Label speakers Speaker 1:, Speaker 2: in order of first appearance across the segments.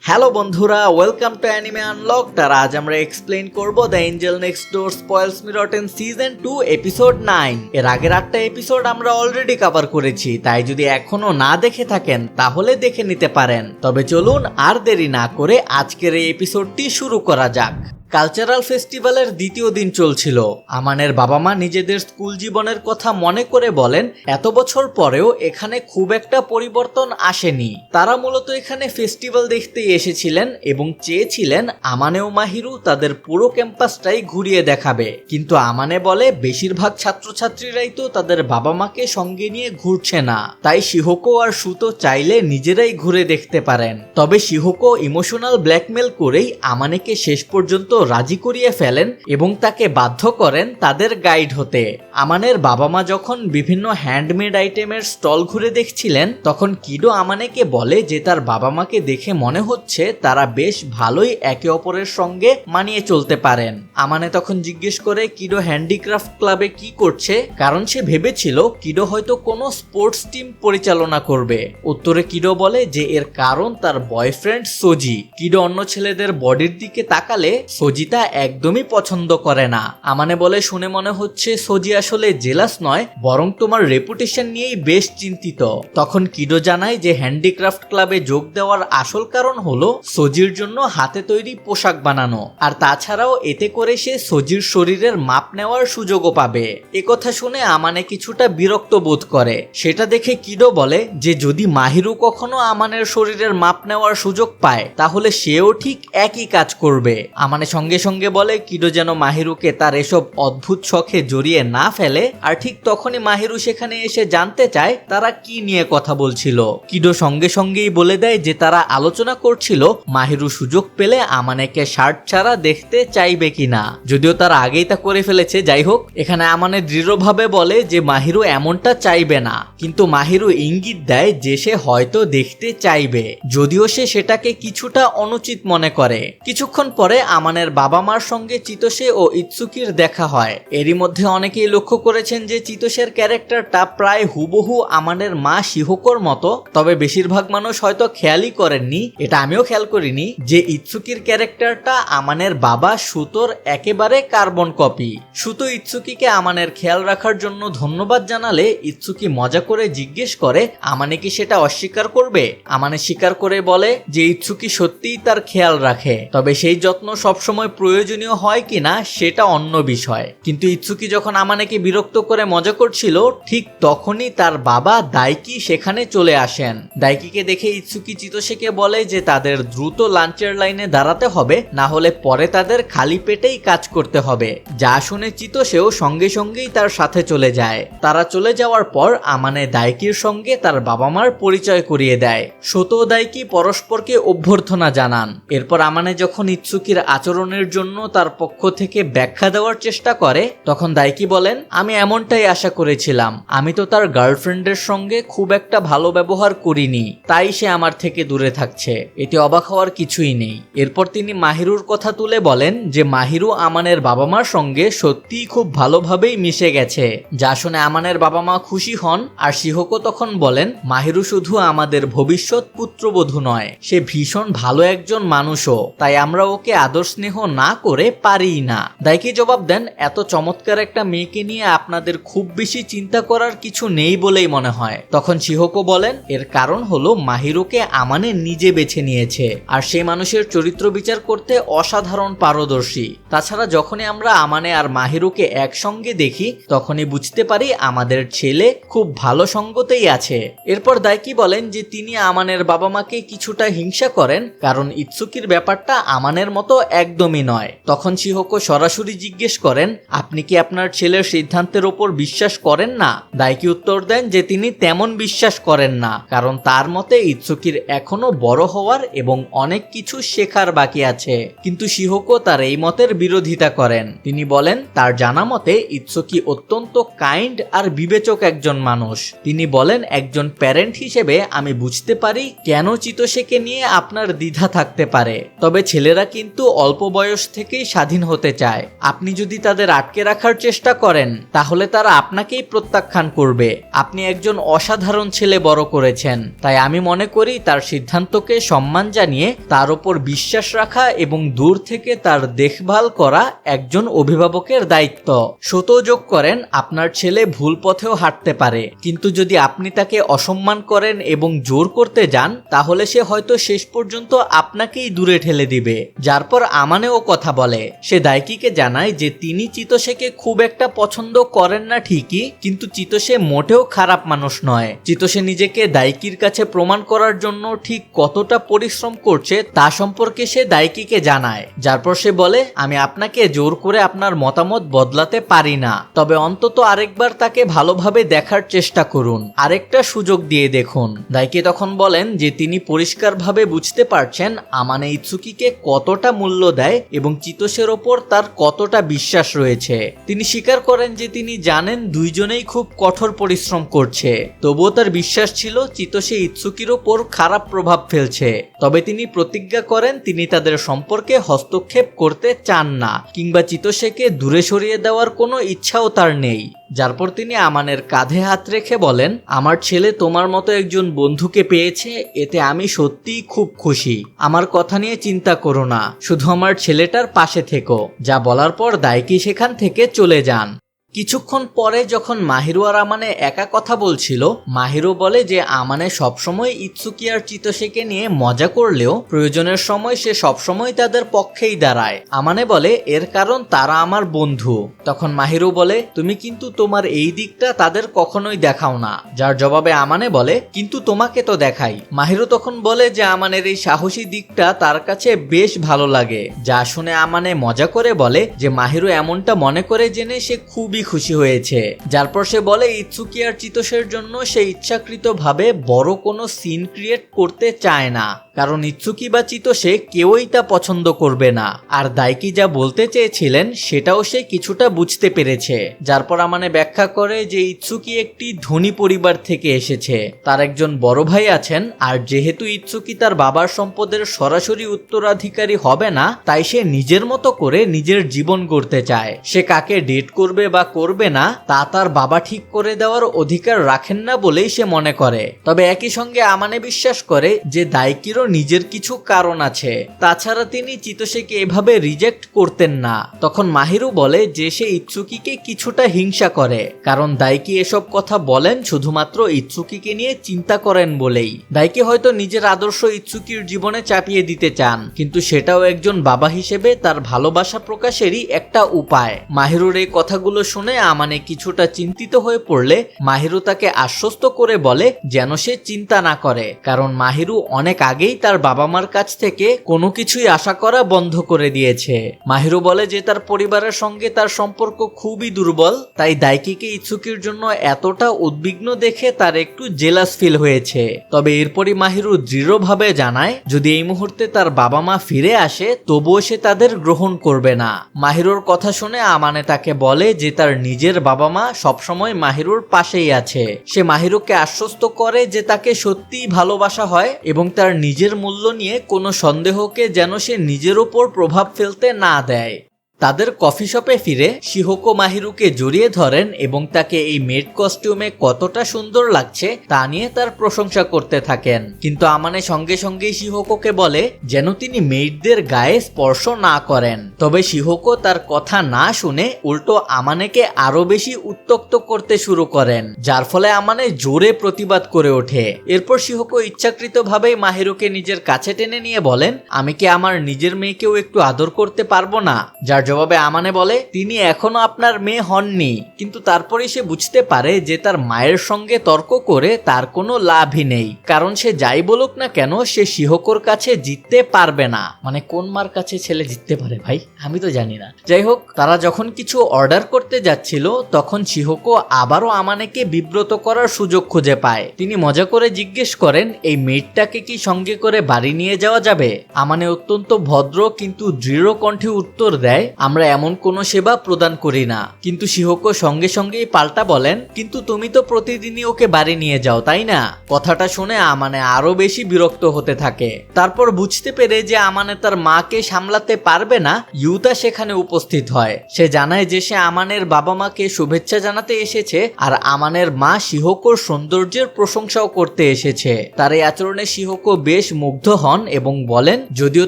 Speaker 1: Hello বন্ধুরা, welcome to anime unlocked. আর আজ আমরা এক্সপ্লেইন করব the Angel next door spoils me rotten season 2 episode 9। এর আগের 8টা এপিসোড আমরা অলরেডি কভার করেছি, তাই যদি এখনো না দেখে থাকেন তাহলে দেখে নিতে পারেন। তবে চলুন আর দেরি না করে আজকের এই এপিসোডটি শুরু করা যাক। কালচারাল ফেস্টিভ্যালের দ্বিতীয় দিন চলছিল। আমানের বাবা মা নিজেদের স্কুল জীবনের কথা মনে করে বলেন এত বছর পরেও এখানে খুব একটা পরিবর্তন আসেনি। তারা মূলত এখানে ফেস্টিভ্যাল দেখতেই এসেছিলেন এবং চেয়েছিলেন আমানে ও মাহিরু তাদের পুরো ক্যাম্পাসটাই ঘুরিয়ে দেখাবে। কিন্তু আমানে বলে বেশিরভাগ ছাত্রছাত্রীরাই তো তাদের বাবা মাকে সঙ্গে নিয়ে ঘুরছে না, তাই শিহোকো আর সুতো চাইলে নিজেরাই ঘুরে দেখতে পারেন। তবে শিহোকো ইমোশনাল ব্ল্যাকমেল করেই আমানেকে শেষ পর্যন্ত রাজি করিয়ে ফেলেন এবং তাকে বাধ্য করেন তাদের গাইড হতে। আমানের বাবা মা যখন বিভিন্ন হ্যান্ডমেড আইটেমের স্টল ঘুরে দেখছিলেন, তখন কিডো আমানেকে বলে যে তার বাবা মাকে দেখে মনে হচ্ছে তারা বেশ ভালোই একে অপরের সঙ্গে মানিয়ে চলতে পারেন। আমানে তখন জিজ্ঞেস করে কিডো হ্যান্ডিক্রাফট ক্লাবে কি করছে, কারণ সে ভেবেছিল কিডো হয়তো কোনো স্পোর্টস টিম পরিচালনা করবে। উত্তরে কিডো বলে যে এর কারণ তার বয়ফ্রেন্ড সোজি। কিডো অন্য ছেলেদের বডির দিকে তাকালে সোজিতা একদমই পছন্দ করে না। আমানে বলে শুনে মনে হচ্ছে সোজি আসলে জেলাস নয়, বরং তোমার রেপুটেশন নিয়েই বেশ চিন্তিত। তখন কিডো জানায় যে হ্যান্ডিক্রাফট ক্লাবে যোগ দেওয়ার আসল কারণ হলো সোজির জন্য হাতে তৈরি পোশাক বানানো, আর তাছাড়াও এতে করে সে সোজির শরীরের মাপ নেওয়ার সুযোগও পাবে। একথা শুনে আমানে কিছুটা বিরক্ত বোধ করে। সেটা দেখে কিডো বলে যে যদি মাহিরু কখনো আমানের শরীরের মাপ নেওয়ার সুযোগ পায় তাহলে সেও ঠিক একই কাজ করবে। আমানে সঙ্গে সঙ্গে বলে কিডো যেন মাহিরুকে তার এসব অদ্ভুত শখে জড়িয়ে না ফেলে। আর ঠিক তখনই মাহিরু সেখানে এসে জানতে চায় তারা কি নিয়ে কথা বলছিল। কিডো সঙ্গে সঙ্গেই বলে দেয় যে তারা আলোচনা করছিল মাহিরু সুযোগ পেলে আমানেকে শার্ট ছাড়া দেখতে চাইবে কিনা, যদিও তারা আগেই তা করে ফেলেছে। যাই হোক, এখানে আমানে দৃঢ়ভাবে বলে যে মাহিরু এমনটা চাইবে না, কিন্তু মাহিরু ইঙ্গিত দেয় যে সে হয়তো দেখতে চাইবে, যদিও সে সেটাকে কিছুটা অনুচিত মনে করে। কিছুক্ষণ পরে আমানের বাবা মার সঙ্গে চিতোষে ও ইৎসুকির দেখা হয়। এরই মধ্যে অনেকেই লক্ষ্য করেছেন যে চিতোষের ক্যারেক্টারটা প্রায় হুবহু আমানের মা শিহোকোর মতো। তবে বেশিরভাগ মানুষ হয়তো খেয়ালই করেননি, এটা আমিও খেয়াল করিনি, যে ইৎসুকির ক্যারেক্টারটা আমানের বাবা সুতোর একেবারে কার্বন কপি। সুতো ইৎসুকিকে আমানের খেয়াল রাখার জন্য ধন্যবাদ জানালে ইৎসুকি মজা করে জিজ্ঞেস করে আমানে কি সেটা অস্বীকার করবে। আমানে স্বীকার করে বলে যে ইৎসুকি সত্যিই তার খেয়াল রাখে, তবে সেই যত্ন সবসময় প্রয়োজনীয় হয় কিনা সেটা অন্য বিষয়। কিন্তু ইৎসুকি যখন আমানেকে বিরক্ত করে মজা করছিল, ঠিক তখনই তার বাবা দাইকি সেখানে চলে আসেন। দাইকিকে দেখে ইৎসুকি চিতোষেকে বলে যে তাদের দ্রুত লাঞ্চের লাইনে দাঁড়াতে হবে, না হলে পরে তাদের খালি পেটেই কাজ করতে হবে। যা শুনে চিতোষেও সঙ্গে সঙ্গেই তার সাথে চলে যায়। তারা চলে যাওয়ার পর আমানে দাইকির সঙ্গে তার বাবা মার পরিচয় করিয়ে দেয়। শোতো ও দাইকি পরস্পরকে অভ্যর্থনা জানান। এরপর আমানে যখন ইৎসুকির আচরণের জন্য তার পক্ষ থেকে ব্যাখ্যা দেওয়ার চেষ্টা করে, তখন দাইকি বলেন আমি এমনটাই আশা করেছিলাম, আমি তো তার গার্লফ্রেন্ডের সঙ্গে খুব একটা ভালো ব্যবহার করিনি, তাই সে আমার থেকে দূরে থাকছে, এতে অবাক হওয়ার কিছুই নেই। এরপর তিনি মাহিরুর কথা তুলে বলেন যে মাহিরু আমানের বাবা মার সঙ্গে সত্যিই খুব ভালোভাবেই মিশে গেছে, যা শুনে আমানের বাবা মা খুশি হন। আর শিহোকো তখন বলেন মাহিরু শুধু আমাদের ভবিষ্যৎ পুত্রবধূ নয়, সে ভীষণ ভালো একজন মানুষও, তাই আমরা ওকে আদর স্নেহ না করে পারি না। দাইকি জবাব দেন এত চমৎকার একটা মেয়েকে নিয়ে আপনাদের খুব বেশি চিন্তা করার কিছু নেই বলেই মনে হয়। তখন শিহোকো বলেন এর কারণ হলো মাহিরুকে আমানে নিজে বেছে নিয়েছে, আর সে মানুষের চরিত্র বিচার করতে অসাধারণ পারদর্শী। তাছাড়া যখনই আমরা আমানে আর মাহিরুকে একসঙ্গে দেখি তখনই বুঝতে পারি আমাদের ছেলে খুব ভালো সঙ্গতেই আছে। এরপর দাইকি বলেন যে তিনি আমানের বাবা মাকে কিছুটা হিংসা করেন, কারণ ইৎসুকির ব্যাপারটা আমানের মতো একদমই নয়। তখন শিহোকো সরাসরি জিজ্ঞেস করেন আপনি কি আপনার ছেলের সিদ্ধান্তের ওপর বিশ্বাস করেন না। দাইকি উত্তর দেন যে তিনি তেমন বিশ্বাস করেন না, কারণ তার মতে ইৎসুকির এখনো বড় হওয়ার এবং অনেক কিছু শেখার বাকি আছে। কিন্তু শিহোকো তার এই মতের বিরোধিতা করেন। তিনি বলেন তার জানা মতে ইৎসুকি অত্যন্ত কাইন্ড আর বিবেচক একজন মানুষ। তিনি বলেন একজন প্যারেন্ট হিসেবে আমি বুঝতে পারি কেন চিতোষেকে নিয়ে আপনার দ্বিধা থাকতে পারে, তবে ছেলেরা কিন্তু অল্প বয়স থেকেই স্বাধীন হতে চায়। আপনি যদি তাদের আটকে রাখার চেষ্টা করেন তাহলে তারা আপনাকেই প্রত্যাখ্যান করবে। আপনি একজন অসাধারণ ছেলে বড় করেছেন, তাই আমি মনে করি তার সিদ্ধান্তকে সম্মান জানিয়ে তার উপর বিশ্বাস রাখা এবং দূর থেকে তার দেখভাল করা একজন অভিভাবকের দায়িত্ব। সতো যোগ করেন, আপনার ছেলে ভুল পথেও হাঁটতে পারে, কিন্তু যদি আপনি তাকে অসম্মান করেন এবং জোর করতে যান তাহলে সে হয়তো শেষ পর্যন্ত আপনাকেই দূরে ঠেলে দিবে। যার পর আমানেও কথা বলে। সে দাইকিকে জানায় যে তিনি চিতোসেকে খুব একটা পছন্দ করেন না ঠিকই, কিন্তু চিতোসে মোটেও খারাপ মানুষ নয়। চিতোসে নিজেকে দাইকির কাছে প্রমাণ করার জন্য ঠিক কতটা পরিশ্রম করছে তা সম্পর্কে সে দাইকিকে জানায়। যার পর সে বলে, আমি আপনাকে জোর করে আপনার মতামত বদলাতে পারি না, তবে অন্তত আরেকবার তাকে ভালোভাবে দেখার চেষ্টা করুন, আরেকটা সুযোগ দিয়ে দেখুন। দাইকি তখন বলেন যে তিনি পরিষ্কারভাবে বুঝতে পারছেন আমানে ইৎসুকিকে কতটা মূল্য দেয় এবং চিতোসের ওপর তার কতটা বিশ্বাস রয়েছে। তিনি স্বীকার করেন যে তিনি জানেন দুইজনেই খুব কঠোর পরিশ্রম করছে, তবুও তার বিশ্বাস ছিল চিতোসে ইৎসুকির ওপর খারাপ প্রভাব ফেলছে। তবে তিনি প্রতিজ্ঞা করেন তিনি তাদের সম্পর্কে হস্তক্ষেপ করতে চান না, কিংবা চিতোসেকে দূরে সরিয়ে দেওয়ার কোনো ইচ্ছাও তার নেই। যার পর তিনি আমানের কাঁধে হাত রেখে বলেন, আমার ছেলে তোমার মতো একজন বন্ধুকে পেয়েছে, এতে আমি সত্যিই খুব খুশি। আমার কথা নিয়ে চিন্তা করো না, শুধু আমার ছেলেটার পাশে থেকো। যা বলার পর দাইকি সেখান থেকে চলে যান। কিছুক্ষণ পরে যখন মাহিরু আর আমানে একা কথা বলছিল, মাহিরু বলে যে আমানে সবসময় ইৎসুকি আর চিতোসেকে নিয়ে মজা করলেও প্রয়োজনের সময় সে সবসময় তাদের পক্ষেই দাঁড়ায়। আমানে বলে এর কারণ তারা আমার বন্ধু। তখন মাহিরু বলে, তুমি কিন্তু তোমার এই দিকটা তাদের কখনোই দেখাও না। যার জবাবে আমানে বলে, কিন্তু তোমাকে তো দেখাই। মাহিরু তখন বলে যে আমানের এই সাহসী দিকটা তার কাছে বেশ ভালো লাগে। যা শুনে আমানে মজা করে বলে যে মাহিরু এমনটা মনে করে জেনে সে খুবই খুশি হয়েছে। যার পর সে বলে ইৎসুকি আর চিতোসের জন্য সে ইচ্ছাকৃতভাবে বড় কোনো সিন ক্রিয়েট করতে চায় না, কারণ ইৎসুকি বা চিতোসে কেউই তা পছন্দ করবে না। আর দাইকি যা বলতে চেয়েছিলেন সেটাও সে কিছুটা বুঝতে পেরেছে। যার পর আমানে ব্যাখ্যা করে যে ইৎসুকি একটি ধনী পরিবার থেকে এসেছে, তার একজন বড় ভাই আছেন, আর যেহেতু ইৎসুকি তার বাবার সম্পদের সরাসরি উত্তরাধিকারী হবে না, তাই সে নিজের মতো করে নিজের জীবন গড়তে চায়। সে কাকে ডেট করবে বা করবে না তা তার বাবা ঠিক করে দেওয়ার অধিকার রাখেন না বলেই সে মনে করে। তবে একই সঙ্গে আমানে বিশ্বাস করে যে দাইকিরও নিজের কিছু কারণ আছে, তাছাড়া তিনি চিতোসেকে এভাবে রিজেক্ট করতেন না। তখন মাহিরু বলে যে সে ইৎসুকিকে কিছুটা হিংসা করে, কারণ দাইকি এসব কথা বলেন শুধুমাত্র ইৎসুকিকে নিয়ে চিন্তা করেন বলেই। দাইকি হয়তো নিজের আদর্শ ইৎসুকির জীবনে চাপিয়ে দিতে চান, কিন্তু সেটাও একজন বাবা হিসেবে তার ভালোবাসা প্রকাশেরই একটা উপায়। মাহিরুর এই কথাগুলো শুনে আমানে কিছুটা চিন্তিত হয়ে পড়লে মাহিরু তাকে আশ্বস্ত করে বলে যেন সে চিন্তা না করে, কারণ মাহিরু অনেক আগেই তার বাবা মার কাছ থেকে কোনো কিছুই আশা করা বন্ধ করে দিয়েছে। মাহিরু বলে যে তার পরিবারের সঙ্গে তার সম্পর্ক খুবই দুর্বল, তাই দাইকিকে ইৎসুকির জন্য এতটা উদ্বিগ্ন দেখে তার একটু জেলাস ফিল হয়েছে। তবে এরপরই মাহিরু দৃঢ়ভাবে জানায় যদি এই মুহূর্তে তার বাবা মা ফিরে আসে তবুও সে তাদের গ্রহণ করবে না। মাহিরুর কথা শুনে আমানে তাকে বলে যে তার নিজের বাবা মা সবসময় মাহিরুর পাশেই আছে। সে মাহিরুকে আশ্বস্ত করে যে তাকে সত্যিই ভালোবাসা হয় এবং তার নিজের মূল্য নিয়ে কোনো সন্দেহকে যেন সে নিজের উপর প্রভাব ফেলতে না দেয়। তাদের কফি শপে ফিরে শিহোকো মাহিরুকে জড়িয়ে ধরেন এবং তাকে এই মেড কস্টিউমে কতটা সুন্দর লাগছে তা নিয়ে তার প্রশংসা করতে থাকেন। কিন্তু আমানে সঙ্গে সঙ্গেই শিহোকোকে বলে যেন তিনি মেডদের গায়ে স্পর্শ না করেন। তবে শিহোকো তার কথা না শুনে উল্টো আমানেকে আরো বেশি উত্ত্যক্ত করতে শুরু করেন, যার ফলে আমানে জোরে প্রতিবাদ করে ওঠে। এরপর শিহোকো ইচ্ছাকৃতভাবেই মাহিরুকে নিজের কাছে টেনে নিয়ে বলেন, আমি কি আমার নিজের মেয়েকেও একটু আদর করতে পারবো না? যার জবাবে আমানে বলে তিনি এখনো আপনার মেয়ে হননি, কিন্তু তারপরে সে বুঝতে পারে যে তার মায়ের সঙ্গে তর্ক করে তার কোনো লাভই নেই, কারণ সে যাই বলুক না কেন সে শিহোকোর কাছে জিততে পারবে না। মানে কোন মার কাছে ছেলে জিততে পারে ভাই, আমি তো জানি না। যাই হোক, তারা যখন কিছু অর্ডার করতে যাচ্ছিল তখন শিহোকো আবারও আমানেকে বিব্রত করার সুযোগ খুঁজে পায়। তিনি মজা করে জিজ্ঞেস করেন এই মেয়েটাকে কি সঙ্গে করে বাড়ি নিয়ে যাওয়া যাবে? আমানে অত্যন্ত ভদ্র কিন্তু দৃঢ় কণ্ঠে উত্তর দেয় আমরা এমন কোনো সেবা প্রদান করি না। কিন্তু শিহোকো সঙ্গে সঙ্গেই পাল্টা বলেন, কিন্তু তুমি তো প্রতিদিনই ওকে বাড়ি নিয়ে যাও, তাই না? কথাটা শুনে আমানে আরো বেশি বিরক্ত হতে থাকে। তারপর বুঝতে পেরে যে আমানে তার মাকে সামলাতে পারবে না, ইউতা সেখানে উপস্থিত হয়। সে জানায় যে সে আমানের বাবা মাকে শুভেচ্ছা জানাতে এসেছে আর আমানের মা শিহোকোর সৌন্দর্যের প্রশংসাও করতে এসেছে। তার এই আচরণে শিহোকো বেশ মুগ্ধ হন এবং বলেন, যদিও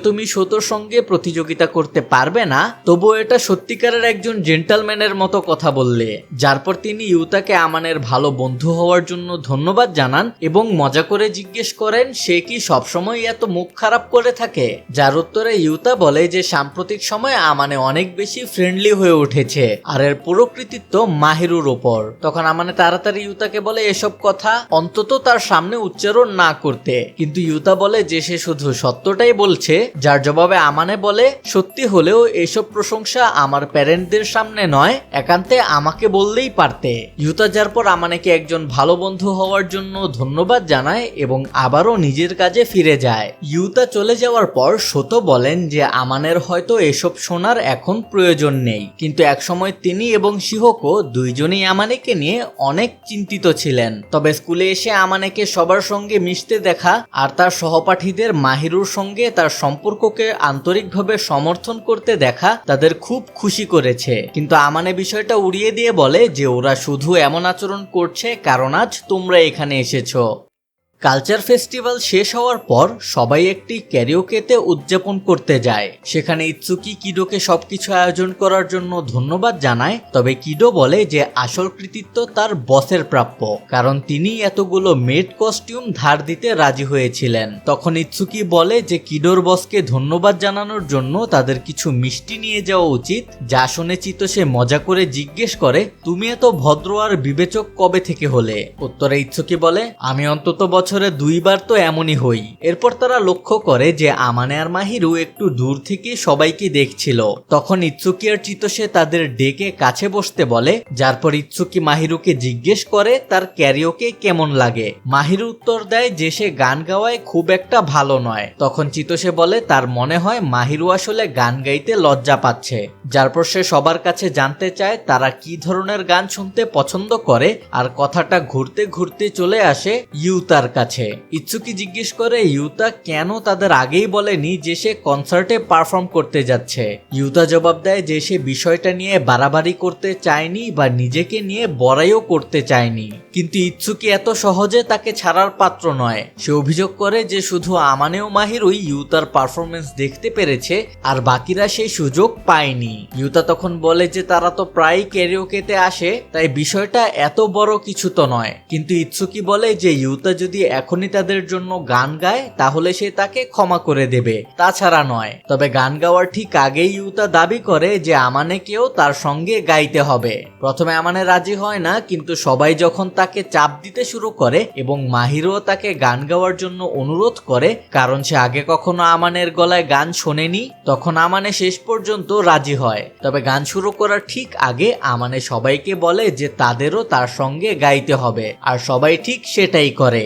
Speaker 1: তুমি শোতোর সঙ্গে প্রতিযোগিতা করতে পারবে না, তবুও এটা সত্যিকারের একজন জেন্টলম্যানের মতো কথা বললে। যারপর তিনি ইউতাকে আমানের ভালো বন্ধু হওয়ার জন্য ধন্যবাদ জানান এবং মজা করে জিজ্ঞেস করেন সে কি সবসময় এত মুখ খারাপ করে থাকে। যার উত্তরে ইউতা বলে যে সাম্প্রতিক সময়ে আমানে অনেক বেশি ফ্রেন্ডলি হয়ে উঠেছে আর এর পুরো কৃতিত্ব মাহিরুর ওপর। তখন আমানে তাড়াতাড়ি ইউতাকে বলে এসব কথা অন্তত তার সামনে উচ্চারণ না করতে, কিন্তু ইউতা বলে যে সে শুধু সত্যটাই বলছে। যার জবাবে আমানে বলে, সত্যি হলেও এসব প্রশংসা আমার প্যারেন্টদের সামনে নয়, একান্তে আমাকে বললেই পারতে। ইউতা যার পর আমানেকে একজন ভালো বন্ধু হওয়ার জন্য ধন্যবাদ জানায় এবং আবারও নিজের কাজে ফিরে যায়। ইউতা চলে যাওয়ার পর শোতো বলেন যে আমানের হয়তো এসব শোনার এখন প্রয়োজন নেই, কিন্তু একসময় তিনি এবং শিহোকো দুইজনেই আমানেকে নিয়ে অনেক চিন্তিত ছিলেন। তবে স্কুলে এসে আমানেকে সবার সঙ্গে মিশতে দেখা আর তার সহপাঠীদের মাহিরুর সঙ্গে তার সম্পর্ককে আন্তরিকভাবে সমর্থন করতে দেখা তাদের খুব খুশি করেছে। কিন্তু আমানে বিষয়টা উড়িয়ে দিয়ে বলে যে ওরা শুধু এমন আচরণ করছে কারণ আজ তোমরা এখানে এসেছো। কালচার ফেস্টিভ্যাল শেষ হওয়ার পর সবাই একটি ক্যারিওকেতে উদযাপন করতে যায়। সেখানে ইৎসুকি কিডোকে সবকিছু আয়োজন করার জন্য ধন্যবাদ জানায়, তবে কিডো বলে যে আসল কৃতিত্ব তার বসের প্রাপ্য, কারণ তিনি এতগুলো মেড কস্টিউম ধার দিতে রাজি হয়েছিলেন। তখন ইৎসুকি বলে যে কিডোর বসকে ধন্যবাদ জানানোর জন্য তাদের কিছু মিষ্টি নিয়ে যাওয়া উচিত। যা শুনে চিতোসে মজা করে জিজ্ঞেস করে, তুমি এত ভদ্র আর বিবেচক কবে থেকে হলে? উত্তরে ইৎসুকি বলে, আমি অন্তত বছরে 2 বার তো এমনই হই। এরপর তারা লক্ষ্য করে যে আমানে আর মাহিরু একটু দূর থেকে সবাইকে দেখছিল। তখন ইৎসুকি আর চিতোসে তাদের ডেকে কাছে বসতে বলে, যার পর ইৎসুকি মাহিরুকে জিজ্ঞেস করে তার ক্যারিওকে কেমন লাগে। মাহিরু উত্তর দেয় যে সে গান গাওয়ায় খুব একটা ভালো নয়। তখন চিতোসে বলে তার মনে হয় মাহিরু আসলে গান গাইতে লজ্জা পাচ্ছে। যার পর সে সবার কাছে জানতে চায় তারা কি ধরনের গান শুনতে পছন্দ করে, আর কথাটা ঘুরতে ঘুরতে চলে আসে ইউতার কাছে। ইৎসুকি জিজ্ঞেস করে ইউতা কেন তাদের আগেই বলেনি যে সে কনসার্টে পারফর্ম করতে যাচ্ছে। ইউতা জবাব দেয় যে সে বিষয়টা নিয়ে বাড়াবাড়ি করতে চায়নি বা নিজেকে নিয়ে বড়াইও করতে চায়নি, কিন্তু ইৎসুকি এত সহজে তাকে ছাড়ার পাত্র নয়। সে অভিযোগ করে যে শুধু আমানেও মাহিরুই ইউতার পারফরমেন্স দেখতে পেরেছে আর বাকিরা সেই সুযোগ পায়নি। ইউতা তখন বলে যে তারা তো প্রায় ক্যারিওকেতে আসে, তাই বিষয়টা এত বড় কিছু তো নয়। কিন্তু ইৎসুকি বলে যে ইউতা যদি এখনই তাদের জন্য গান গায় তাহলে সে তাকে ক্ষমা করে দেবে, তাছাড়া নয়। তবে গান গাওয়ার ঠিক আগেই ইউতা দাবি করে যে আমানেকেও তার সঙ্গে গাইতে হবে। প্রথমে আমানে রাজি হয় না, কিন্তু সবাই যখন তাকে চাপ দিতে শুরু করে এবং মাহিরও তাকে গান গাওয়ার জন্য অনুরোধ করে, কারণ সে আগে কখনো আমানের গলায় গান শোনেনি, তখন আমানে শেষ পর্যন্ত রাজি হয়। তবে গান শুরু করার ঠিক আগে আমানে সবাইকে বলে যে তাদেরও তার সঙ্গে গাইতে হবে, আর সবাই ঠিক সেটাই করে।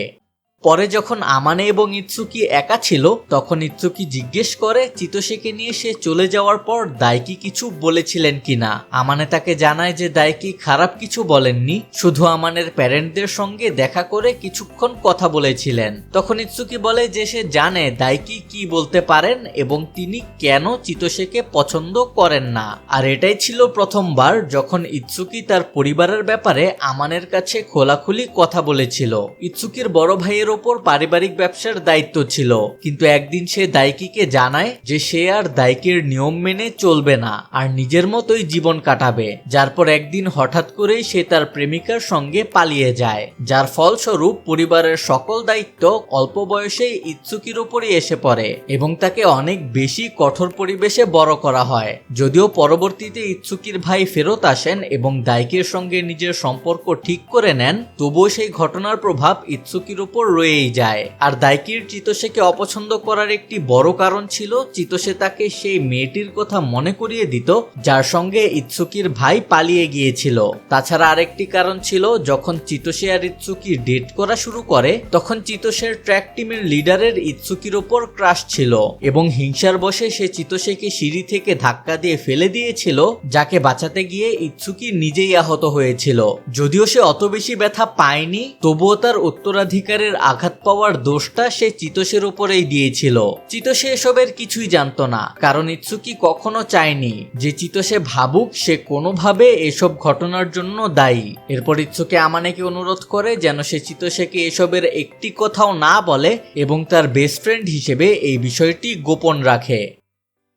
Speaker 1: পরে যখন আমানে এবং ইৎসুকি একা ছিল তখন ইৎসুকি জিজ্ঞেস করে চিতোসেকে নিয়ে সে চলে যাওয়ার পর দাইকি কিছু বলেছিলেন কিনা। আমানে তাকে জানায় যে দাইকি খারাপ কিছু বলেননি, শুধু আমানের প্যারেন্টদের সঙ্গে দেখা করে কিছুক্ষণ কথা বলেছিলেন। তখন ইৎসুকি বলে যে সে জানে দাইকি কি বলতে পারেন এবং তিনি কেন চিতোসেকে পছন্দ করেন না। আর এটাই ছিল প্রথমবার যখন ইৎসুকি তার পরিবারের ব্যাপারে আমানের কাছে খোলাখুলি কথা বলেছিল। ইৎসুকির বড় ভাইয়ের ওপর পারিবারিক ব্যবসার দায়িত্ব ছিল, কিন্তু একদিন সে দাইকিকে জানায় যে সে আর দাইকির নিয়ম মেনে চলবে না আর নিজের মতোই জীবন কাটাবে। যার পর একদিন হঠাৎ করেই সে তার প্রেমিকার সঙ্গে পালিয়ে যায়, যার ফলস্বরূপ পরিবারের সকল দায়িত্ব অল্প বয়সেই ইৎসুকির উপরই এসে পড়ে এবং তাকে অনেক বেশি কঠোর পরিবেশে বড় করা হয়। যদিও পরবর্তীতে ইৎসুকির ভাই ফেরত আসেন এবং দাইকির সঙ্গে নিজের সম্পর্ক ঠিক করে নেন, তবুও সেই ঘটনার প্রভাব ইৎসুকির উপর রয়েই যায়। আর দাইকির চিতোষেকে অপছন্দ করার একটি বড় কারণ ছিল চিতোষে তাকে সেই মেয়েটির কথা মনে করিয়ে দিত যার সঙ্গে ইৎসুকির ভাই পালিয়ে গিয়েছিল। তাছাড়া আরেকটি কারণ ছিল যখন চিতোষে আর ইৎসুকি ডেট করা শুরু করে তখন চিতোষের ট্র্যাক টিমের লিডারের ইৎসুকির ওপর ক্রাশ ছিল এবং হিংসার বশে সে চিতোষেকে সিঁড়ি থেকে ধাক্কা দিয়ে ফেলে দিয়েছিল, যাকে বাঁচাতে গিয়ে ইৎসুকি নিজেই আহত হয়েছিল। যদিও সে অত বেশি ব্যথা পায়নি, তবুও তার উত্তরাধিকারের আঘাত পাওয়ার দোষটা সে চিতোষের উপরেই দিয়েছিল। চিতোষে এসবের কিছুই জানতো না, কারণ ইৎসুকি কখনো চায়নি যে চিতোষে ভাবুক সে কোনোভাবে এসব ঘটনার জন্য দায়ী। এরপর ইৎসুকি আমানেকে অনুরোধ করে যেন সে চিতোষেকে এসবের একটি কথাও না বলে এবং তার বেস্ট ফ্রেন্ড হিসেবে এই বিষয়টি গোপন রাখে।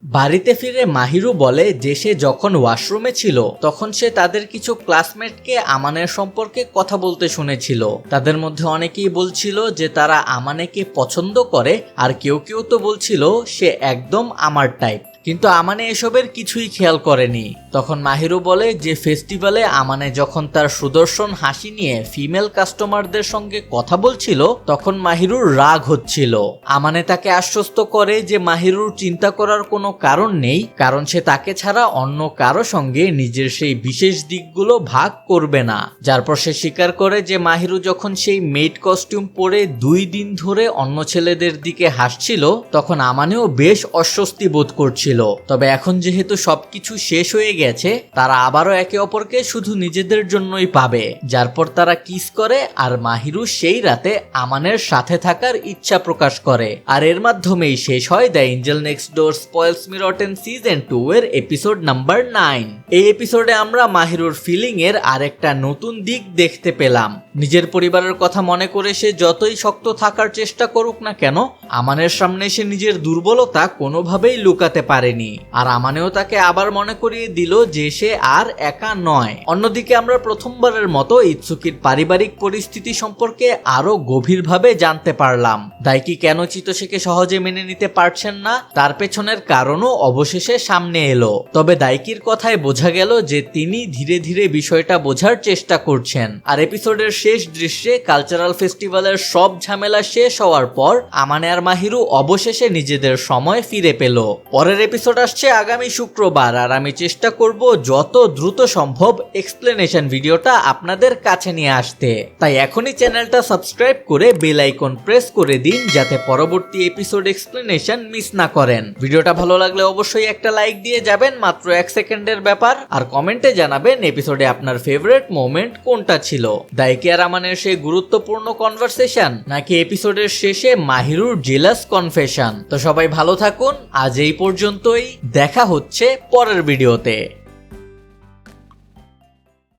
Speaker 1: বাড়িতে ফিরে মাহিরু বলে যে সে যখন ওয়াশরুমে ছিল তখন সে তাদের কিছু ক্লাসমেটকে আমানের সম্পর্কে কথা বলতে শুনেছিল। তাদের মধ্যে অনেকেই বলছিল যে তারা আমানেকে পছন্দ করে, আর কেউ কেউ তো বলছিল সে একদম আমার টাইপ। কিন্তু আমানে এসবের কিছুই খেয়াল করেনি। তখন মাহিরু বলে যে ফেস্টিভ্যালে আমানে যখন তার সুদর্শন হাসি নিয়ে ফিমেল কাস্টমারদের সঙ্গে কথা বলছিল তখন মাহিরুর রাগ হচ্ছিল। আমানে তাকে আশ্বস্ত করে যে মাহিরুর চিন্তা করার কোনো কারণ নেই, কারণ সে তাকে ছাড়া অন্য কারো সঙ্গে নিজের সেই বিশেষ দিকগুলো ভাগ করবে না। যার পর সে স্বীকার করে যে মাহিরু যখন সেই মেড কস্টিউম পরে 2 দিন ধরে অন্য ছেলেদের দিকে হাসছিল তখন আমানেও বেশ অস্বস্তি বোধ করছিল। তবে এখন যেহেতু সবকিছু শেষ হয়ে গেছে তারা আবারও একে অপরকে শুধু নিজেদের জন্যই পাবে। যার পর তারা কিস করে আর মাহিরু সেই রাতে আমানের সাথে থাকার ইচ্ছা প্রকাশ করে। আর এর মাধ্যমেই শেষ হয় the Angel next door spoils me rotten season 2 এর এপিসোড নাম্বার 9। এই এপিসোডে আমরা মাহিরুর ফিলিং এর আরেকটা নতুন দিক দেখতে পেলাম। নিজের পরিবারের কথা মনে করে সে যতই শক্ত থাকার চেষ্টা করুক না কেন, আমানের সামনে সে নিজের দুর্বলতা কোনোভাবেই লুকাতে পারেনি। আর আমানেও তাকে আবার মনে করিয়ে দিল যে সে আর একা নয়। অন্যদিকে আমরা প্রথমবারের মতো ইৎসুকির পারিবারিক পরিস্থিতি সম্পর্কে আরো গভীরভাবে জানতে পারলাম। দাইকি কেন চিতোষেকে সহজে মেনে নিতে পারছেন না তার পেছনের কারণও অবশেষে সামনে এলো। তবে দাইকির কথায় বোঝা গেল যে তিনি ধীরে ধীরে বিষয়টা বোঝার চেষ্টা করছেন। আর এপিসোডের শেষ দৃশ্যে কালচারাল ফেস্টিভ্যালের সব ঝামেলা শেষ হওয়ার পর আমানে আর মাহিরু অবশেষে নিজেদের সময় ফিরে পেল। পরের এপিসোড আসছে আগামী শুক্রবার, আর আমি চেষ্টা করব যত দ্রুত সম্ভব এক্সপ্লেনেশন ভিডিওটা আপনাদের কাছে নিয়ে আসতে। তাই এখনই চ্যানেলটা সাবস্ক্রাইব করে বেল আইকন প্রেস করে দিন যাতে পরবর্তী এপিসোড এক্সপ্লেনেশন মিস না করেন। ভিডিওটা ভালো লাগলে অবশ্যই একটা লাইক দিয়ে যাবেন, মাত্র 1 সেকেন্ডের ব্যাপার। আর কমেন্টে জানাবেন এপিসোডে আপনার ফেভারিট মোমেন্ট কোনটা ছিল, দাইকি আর আমানের সেই গুরুত্বপূর্ণ কনভারসেশন নাকি এপিসোডের শেষে মাহিরুর জেলাস কনফেশন। তো সবাই ভালো থাকুন, আজ এই পর্যন্তই, দেখা হচ্ছে পরের ভিডিওতে।